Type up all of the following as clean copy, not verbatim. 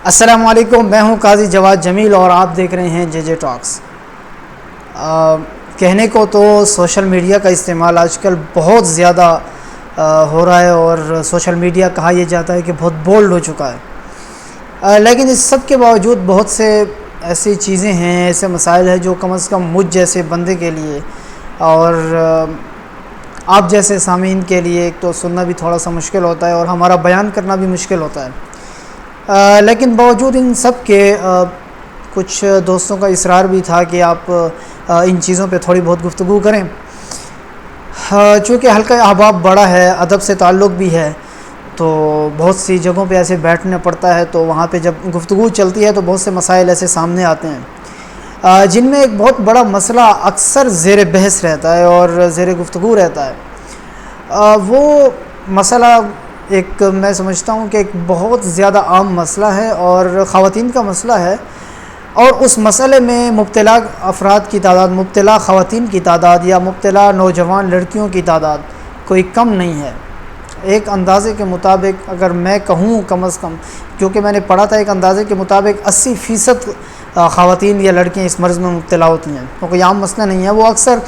السلام علیکم، میں ہوں قاضی جواد جمیل اور آپ دیکھ رہے ہیں جے جے ٹاکس۔ کہنے کو تو سوشل میڈیا کا استعمال آج کل بہت زیادہ ہو رہا ہے اور سوشل میڈیا کہا یہ جاتا ہے کہ بہت بولڈ ہو چکا ہے، لیکن اس سب کے باوجود بہت سے ایسی چیزیں ہیں، ایسے مسائل ہیں جو کم از کم مجھ جیسے بندے کے لیے اور آپ جیسے سامعین کے لیے ایک تو سننا بھی تھوڑا سا مشکل ہوتا ہے اور ہمارا بیان کرنا بھی مشکل ہوتا ہے، لیکن باوجود ان سب کے کچھ دوستوں کا اصرار بھی تھا کہ آپ ان چیزوں پہ تھوڑی بہت گفتگو کریں۔ چونکہ حلقہ احباب بڑا ہے، ادب سے تعلق بھی ہے، تو بہت سی جگہوں پہ ایسے بیٹھنا پڑتا ہے، تو وہاں پہ جب گفتگو چلتی ہے تو بہت سے مسائل ایسے سامنے آتے ہیں جن میں ایک بہت بڑا مسئلہ اکثر زیر بحث رہتا ہے اور زیر گفتگو رہتا ہے۔ وہ مسئلہ ایک میں سمجھتا ہوں کہ ایک بہت زیادہ عام مسئلہ ہے اور خواتین کا مسئلہ ہے، اور اس مسئلے میں مبتلا افراد کی تعداد، مبتلا خواتین کی تعداد یا مبتلا نوجوان لڑکیوں کی تعداد کوئی کم نہیں ہے۔ ایک اندازے کے مطابق اگر میں کہوں کم از کم، کیونکہ میں نے پڑھا تھا، ایک اندازے کے مطابق 80% خواتین یا لڑکیاں اس مرض میں مبتلا ہوتی ہیں، تو کوئی عام مسئلہ نہیں ہے۔ وہ اکثر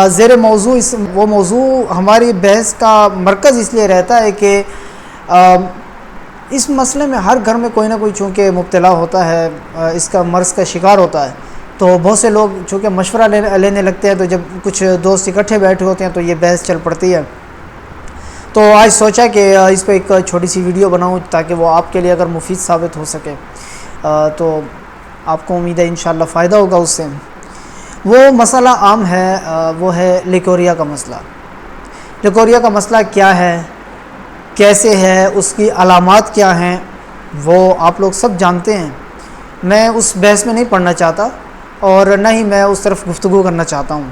زیر موضوع وہ موضوع ہماری بحث کا مرکز اس لیے رہتا ہے کہ اس مسئلے میں ہر گھر میں کوئی نہ کوئی چونکہ مبتلا ہوتا ہے، اس کا مرض کا شکار ہوتا ہے، تو بہت سے لوگ چونکہ مشورہ لینے لگتے ہیں، تو جب کچھ دوست اکٹھے بیٹھے ہوتے ہیں تو یہ بحث چل پڑتی ہے۔ تو آج سوچا کہ اس پہ ایک چھوٹی سی ویڈیو بناؤں تاکہ وہ آپ کے لیے اگر مفید ثابت ہو سکے، تو آپ کو امید ہے انشاءاللہ فائدہ ہوگا اس سے۔ وہ مسئلہ عام ہے، وہ ہے لیکوریا کا مسئلہ۔ لیکوریا کا مسئلہ کیا ہے، کیسے ہے، اس کی علامات کیا ہیں، وہ آپ لوگ سب جانتے ہیں۔ میں اس بحث میں نہیں پڑھنا چاہتا اور نہ ہی میں اس طرف گفتگو کرنا چاہتا ہوں۔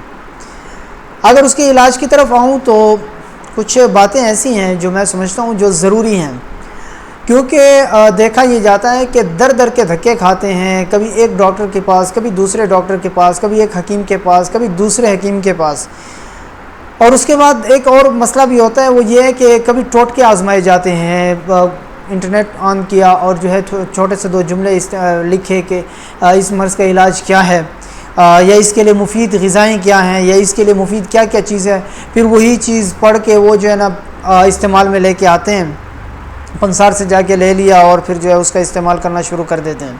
اگر اس کے علاج کی طرف آؤں تو کچھ باتیں ایسی ہیں جو میں سمجھتا ہوں جو ضروری ہیں، کیونکہ دیکھا یہ جاتا ہے کہ در در کے دھکے کھاتے ہیں، کبھی ایک ڈاکٹر کے پاس، کبھی دوسرے ڈاکٹر کے پاس، کبھی ایک حکیم کے پاس، کبھی دوسرے حکیم کے پاس، اور اس کے بعد ایک اور مسئلہ بھی ہوتا ہے، وہ یہ ہے کہ کبھی ٹوٹکے آزمائے جاتے ہیں۔ انٹرنیٹ آن کیا اور جو ہے چھوٹے سے 2 جملے لکھے کہ اس مرض کا علاج کیا ہے، یا اس کے لیے مفید غذائیں کیا ہیں، یا اس کے لیے مفید کیا کیا چیز ہے، پھر وہی چیز پڑھ کے وہ جو ہے نا استعمال میں لے کے آتے ہیں، پنسار سے جا کے لے لیا اور پھر جو ہے اس کا استعمال کرنا شروع کر دیتے ہیں۔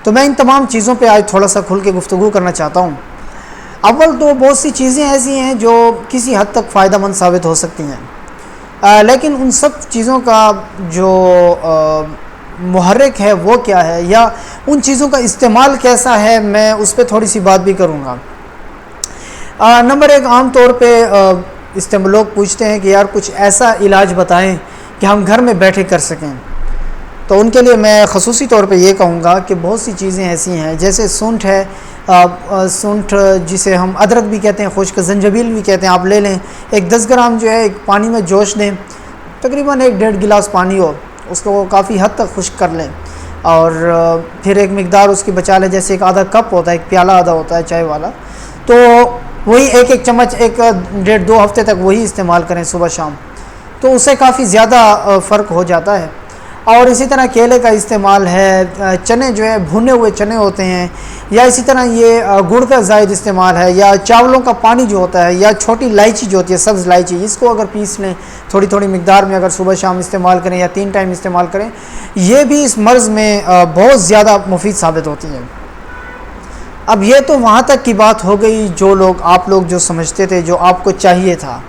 تو میں ان تمام چیزوں پہ آج تھوڑا سا کھل کے گفتگو کرنا چاہتا ہوں۔ اول تو بہت سی چیزیں ایسی ہیں جو کسی حد تک فائدہ مند ثابت ہو سکتی ہیں، لیکن ان سب چیزوں کا جو محرک ہے وہ کیا ہے، یا ان چیزوں کا استعمال کیسا ہے، میں اس پہ تھوڑی سی بات بھی کروں گا۔ نمبر 1، عام طور پہ لوگ پوچھتے ہیں کہ یار کچھ ایسا علاج بتائیں کہ ہم گھر میں بیٹھے کر سکیں، تو ان کے لیے میں خصوصی طور پہ یہ کہوں گا کہ بہت سی چیزیں ایسی ہیں، جیسے سونٹھ ہے، سونٹھ جسے ہم ادرک بھی کہتے ہیں، خشک زنجبیل بھی کہتے ہیں، آپ لے لیں، ایک 10 گرام جو ہے ایک پانی میں جوش دیں، تقریباً 1-1.5 گلاس پانی ہو، اس کو کافی حد تک خشک کر لیں، اور پھر ایک مقدار اس کی بچا لیں، جیسے ایک آدھا کپ ہوتا ہے، ایک پیالہ آدھا ہوتا ہے چائے والا، تو وہی ایک چمچ 1-1.5-2 ہفتے تک وہی استعمال کریں صبح شام، تو اس سے کافی زیادہ فرق ہو جاتا ہے۔ اور اسی طرح کیلے کا استعمال ہے، چنے جو ہے بھنے ہوئے چنے ہوتے ہیں، یا اسی طرح یہ گڑ کا زائد استعمال ہے، یا چاولوں کا پانی جو ہوتا ہے، یا چھوٹی الائچی جو ہوتی ہے، سبز الائچی، اس کو اگر پیس لیں تھوڑی تھوڑی مقدار میں، اگر صبح شام استعمال کریں یا 3 ٹائم استعمال کریں، یہ بھی اس مرض میں بہت زیادہ مفید ثابت ہوتی ہیں۔ اب یہ تو وہاں تک کی بات ہو گئی جو آپ لوگ جو سمجھتے تھے، جو آپ کو چاہیے تھا۔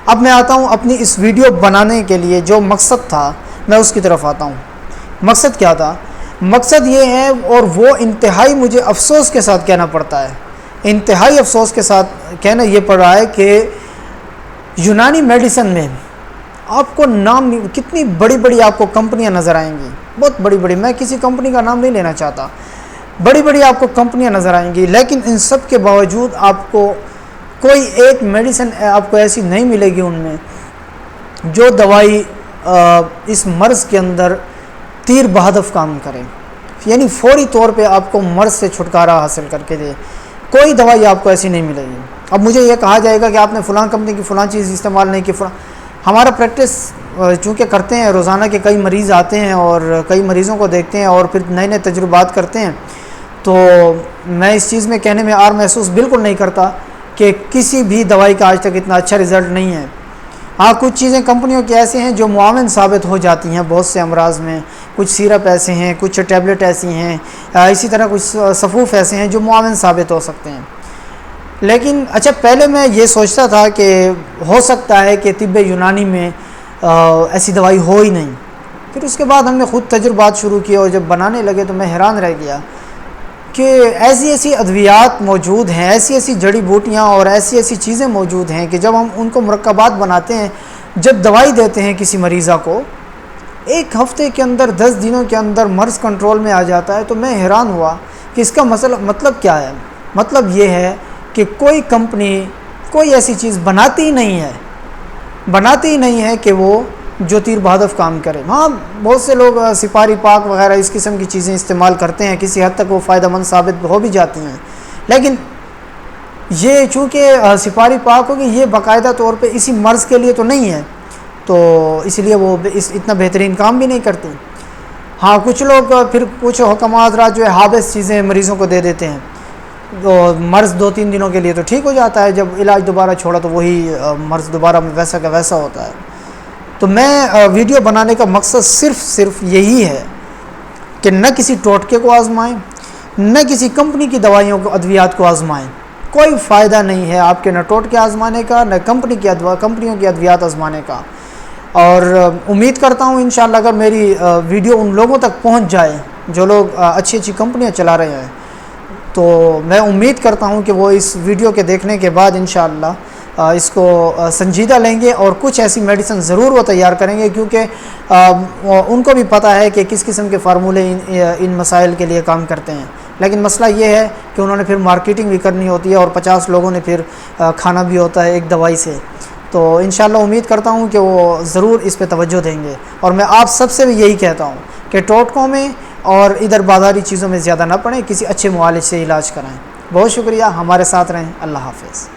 اب میں آتا ہوں اپنی اس ویڈیو بنانے کے لیے جو مقصد تھا، میں اس کی طرف آتا ہوں۔ مقصد کیا تھا؟ مقصد یہ ہے، اور وہ انتہائی مجھے افسوس کے ساتھ کہنا پڑتا ہے، انتہائی افسوس کے ساتھ کہنا یہ پڑ رہا ہے کہ یونانی میڈیسن میں آپ کو نام کتنی بڑی بڑی آپ کو کمپنیاں نظر آئیں گی، بہت بڑی بڑی، میں کسی کمپنی کا نام نہیں لینا چاہتا، بڑی بڑی آپ کو کمپنیاں نظر آئیں گی، لیکن ان سب کے باوجود آپ کو کوئی ایک میڈیسن آپ کو ایسی نہیں ملے گی ان میں جو دوائی اس مرض کے اندر تیر بہدف کام کرے، یعنی فوری طور پہ آپ کو مرض سے چھٹکارا حاصل کر کے دے۔ کوئی دوائی آپ کو ایسی نہیں ملے گی۔ اب مجھے یہ کہا جائے گا کہ آپ نے فلاں کمپنی کی فلاں چیز استعمال نہیں کی، ہمارا پریکٹس چونکہ کرتے ہیں، روزانہ کے کئی مریض آتے ہیں اور کئی مریضوں کو دیکھتے ہیں اور پھر نئے نئے تجربات کرتے ہیں، تو میں اس چیز میں کہنے میں عار محسوس بالکل نہیں کرتا کہ کسی بھی دوائی کا آج تک اتنا اچھا رزلٹ نہیں ہے۔ ہاں کچھ چیزیں کمپنیوں کی ایسے ہیں جو معاون ثابت ہو جاتی ہیں بہت سے امراض میں، کچھ سیرپ ایسے ہیں، کچھ ٹیبلٹ ایسی ہیں، اسی طرح کچھ صفوف ایسے ہیں جو معاون ثابت ہو سکتے ہیں۔ لیکن اچھا پہلے میں یہ سوچتا تھا کہ ہو سکتا ہے کہ طب یونانی میں ایسی دوائی ہو ہی نہیں، پھر اس کے بعد ہم نے خود تجربات شروع کیے اور جب بنانے لگے تو میں حیران رہ گیا کہ ایسی ایسی ادویات موجود ہیں، ایسی ایسی جڑی بوٹیاں اور ایسی ایسی چیزیں موجود ہیں کہ جب ہم ان کو مرکبات بناتے ہیں، جب دوائی دیتے ہیں کسی مریضہ کو، 1 ہفتے کے اندر 10 دنوں کے اندر مرض کنٹرول میں آ جاتا ہے۔ تو میں حیران ہوا کہ اس کا مطلب کیا ہے؟ مطلب یہ ہے کہ کوئی کمپنی کوئی ایسی چیز بناتی ہی نہیں ہے کہ وہ جو تیر بہدف کام کرے۔ ہاں بہت سے لوگ سپاری پاک وغیرہ اس قسم کی چیزیں استعمال کرتے ہیں، کسی حد تک وہ فائدہ مند ثابت ہو بھی جاتی ہیں، لیکن یہ چونکہ سپاری پاک ہوگی یہ باقاعدہ طور پہ اسی مرض کے لیے تو نہیں ہے، تو اس لیے وہ اتنا بہترین کام بھی نہیں کرتی۔ ہاں کچھ لوگ پھر کچھ حکماء حضرات جو ہے حابس چیزیں مریضوں کو دے دیتے ہیں، تو مرض 2-3 دنوں کے لیے تو ٹھیک ہو جاتا ہے، جب علاج دوبارہ چھوڑا تو وہی مرض دوبارہ ویسا کا ویسا ہوتا ہے۔ تو میں ویڈیو بنانے کا مقصد صرف یہی ہے کہ نہ کسی ٹوٹکے کو آزمائیں، نہ کسی کمپنی کی دوائیوں کو ادویات کو آزمائیں، کوئی فائدہ نہیں ہے آپ کے نہ ٹوٹکے آزمانے کا، نہ کمپنیوں کی ادویات آزمانے کا۔ اور امید کرتا ہوں انشاءاللہ اگر میری ویڈیو ان لوگوں تک پہنچ جائے جو لوگ اچھی کمپنیاں چلا رہے ہیں، تو میں امید کرتا ہوں کہ وہ اس ویڈیو کے دیکھنے کے بعد انشاءاللہ اس کو سنجیدہ لیں گے اور کچھ ایسی میڈیسن ضرور وہ تیار کریں گے، کیونکہ ان کو بھی پتہ ہے کہ کس قسم کے فارمولے ان مسائل کے لیے کام کرتے ہیں۔ لیکن مسئلہ یہ ہے کہ انہوں نے پھر مارکیٹنگ بھی کرنی ہوتی ہے اور 50 لوگوں نے پھر کھانا بھی ہوتا ہے ایک دوائی سے۔ تو انشاءاللہ امید کرتا ہوں کہ وہ ضرور اس پہ توجہ دیں گے، اور میں آپ سب سے بھی یہی کہتا ہوں کہ ٹوٹکوں میں اور ادھر بازاری چیزوں میں زیادہ نہ پڑیں، کسی اچھے معالج سے علاج کرائیں۔ بہت شکریہ، ہمارے ساتھ رہیں، اللہ حافظ۔